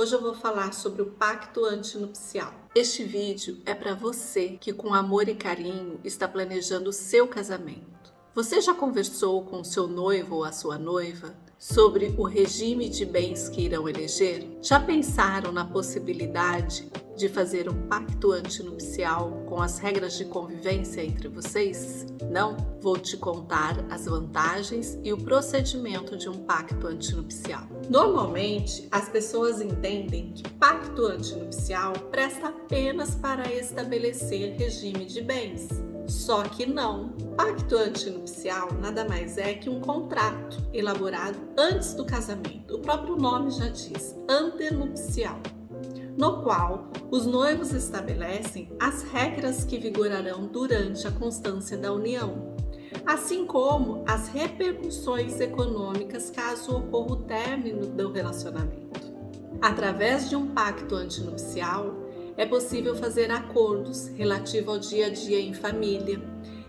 Hoje eu vou falar sobre o pacto antinupcial. Este vídeo é para você que com amor e carinho está planejando o seu casamento. Você já conversou com o seu noivo ou a sua noiva sobre o regime de bens que irão eleger? Já pensaram na possibilidade de fazer um pacto antinupcial com as regras de convivência entre vocês? Não? Vou te contar as vantagens e o procedimento de um pacto antinupcial. Normalmente, as pessoas entendem que pacto antinupcial presta apenas para estabelecer regime de bens. Só que não. Pacto antinupcial nada mais é que um contrato elaborado antes do casamento. O próprio nome já diz, antenupcial, no qual os noivos estabelecem as regras que vigorarão durante a constância da união, assim como as repercussões econômicas caso ocorra o término do relacionamento. Através de um pacto antinupcial, é possível fazer acordos relativos ao dia a dia em família,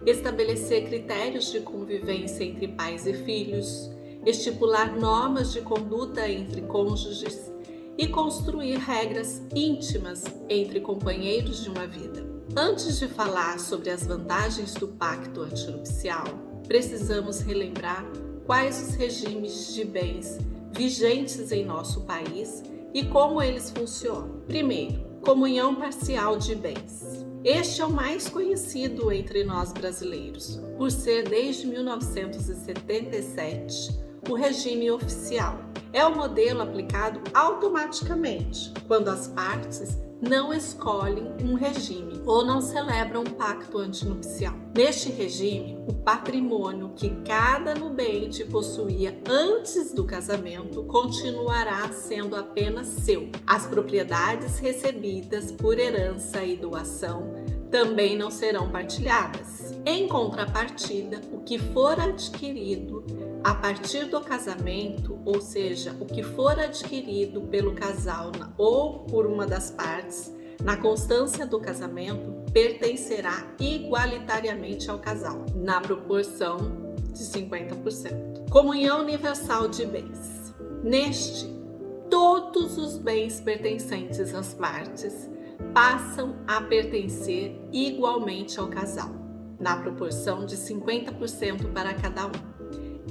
estabelecer critérios de convivência entre pais e filhos, estipular normas de conduta entre cônjuges e construir regras íntimas entre companheiros de uma vida. Antes de falar sobre as vantagens do pacto antinupcial, precisamos relembrar quais os regimes de bens vigentes em nosso país e como eles funcionam. Primeiro, comunhão parcial de bens. Este é o mais conhecido entre nós brasileiros, por ser desde 1977 o regime oficial. É o modelo aplicado automaticamente quando as partes não escolhem um regime ou não celebram um pacto antinupcial. Neste regime, o patrimônio que cada nubente possuía antes do casamento continuará sendo apenas seu. As propriedades recebidas por herança e doação também não serão partilhadas. Em contrapartida, o que for adquirido a partir do casamento, ou seja, o que for adquirido pelo casal ou por uma das partes, na constância do casamento, pertencerá igualitariamente ao casal, na proporção de 50%. Comunhão universal de bens. Neste, todos os bens pertencentes às partes passam a pertencer igualmente ao casal, na proporção de 50% para cada um,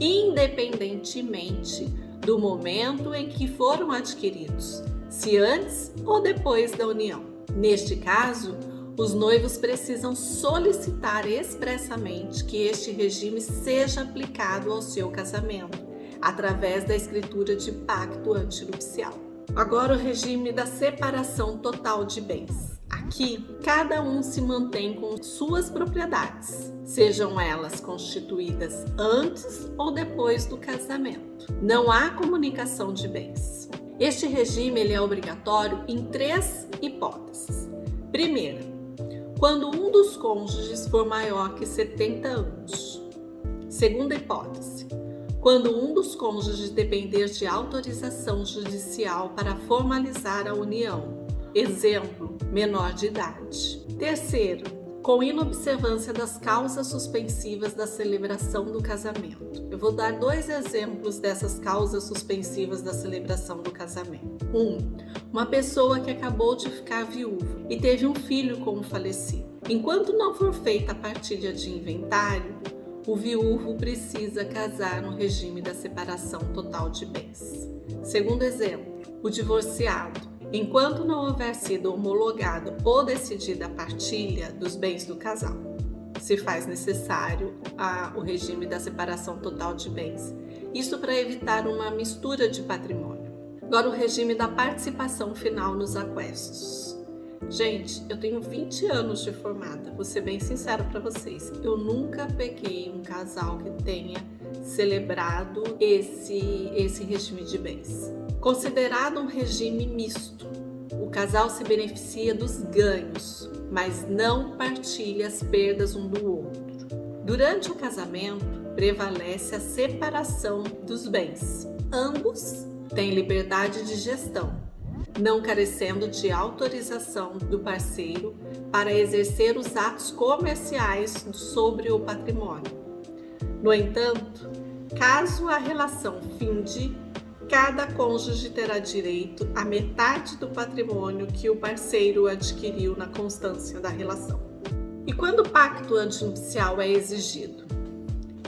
independentemente do momento em que foram adquiridos, se antes ou depois da união. Neste caso, os noivos precisam solicitar expressamente que este regime seja aplicado ao seu casamento, através da escritura de pacto antinupcial. Agora, o regime da separação total de bens. Aqui, cada um se mantém com suas propriedades, sejam elas constituídas antes ou depois do casamento. Não há comunicação de bens. Este regime ele é obrigatório em 3 hipóteses. Primeira, quando um dos cônjuges for maior que 70 anos. Segunda hipótese, quando um dos cônjuges depender de autorização judicial para formalizar a união. Exemplo, menor de idade. Terceiro, com inobservância das causas suspensivas da celebração do casamento. Eu vou dar 2 exemplos dessas causas suspensivas da celebração do casamento. Uma pessoa que acabou de ficar viúva e teve um filho com o falecido. Enquanto não for feita a partilha de inventário, o viúvo precisa casar no regime da separação total de bens. Segundo exemplo, o divorciado. Enquanto não houver sido homologado ou decidida a partilha dos bens do casal, se faz necessário o regime da separação total de bens. Isso para evitar uma mistura de patrimônio. Agora, o regime da participação final nos aquestos. Gente, eu tenho 20 anos de formada, vou ser bem sincera para vocês. Eu nunca peguei um casal que tenha celebrado esse regime de bens. Considerado um regime misto, o casal se beneficia dos ganhos, mas não partilha as perdas um do outro. Durante o casamento, prevalece a separação dos bens. Ambos têm liberdade de gestão, não carecendo de autorização do parceiro para exercer os atos comerciais sobre o patrimônio. No entanto, caso a relação finde, cada cônjuge terá direito à metade do patrimônio que o parceiro adquiriu na constância da relação. E quando o pacto antinupcial é exigido?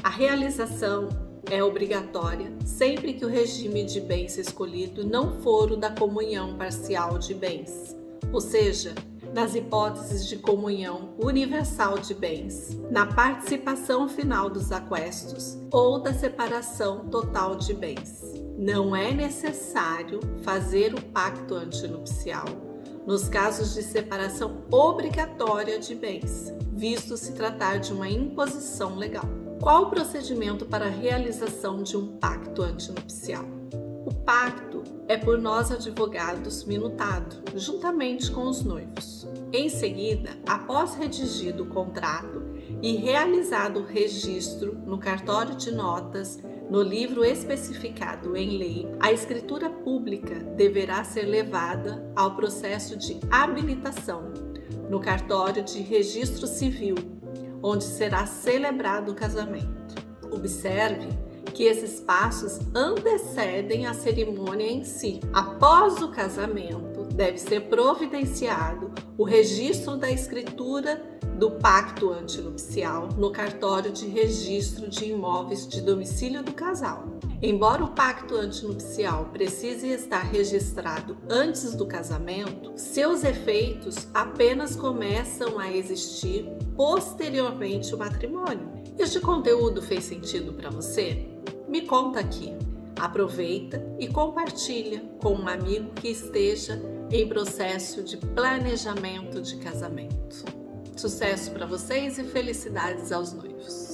A realização é obrigatória sempre que o regime de bens escolhido não for o da comunhão parcial de bens, ou seja, nas hipóteses de comunhão universal de bens, na participação final dos aquestos ou da separação total de bens. Não é necessário fazer o pacto antinupcial nos casos de separação obrigatória de bens, visto se tratar de uma imposição legal. Qual o procedimento para a realização de um pacto antinupcial? O pacto é por nós advogados minutado, juntamente com os noivos. Em seguida, após redigido o contrato e realizado o registro no cartório de notas, no livro especificado em lei, a escritura pública deverá ser levada ao processo de habilitação, no cartório de registro civil, onde será celebrado o casamento. Observe que esses passos antecedem a cerimônia em si. Após o casamento, deve ser providenciado o registro da escritura do pacto antinupcial no cartório de registro de imóveis de domicílio do casal. Embora o pacto antinupcial precise estar registrado antes do casamento, seus efeitos apenas começam a existir posteriormente ao matrimônio. Este conteúdo fez sentido para você? Me conta aqui. Aproveita e compartilha com um amigo que esteja em processo de planejamento de casamento. Sucesso para vocês e felicidades aos noivos!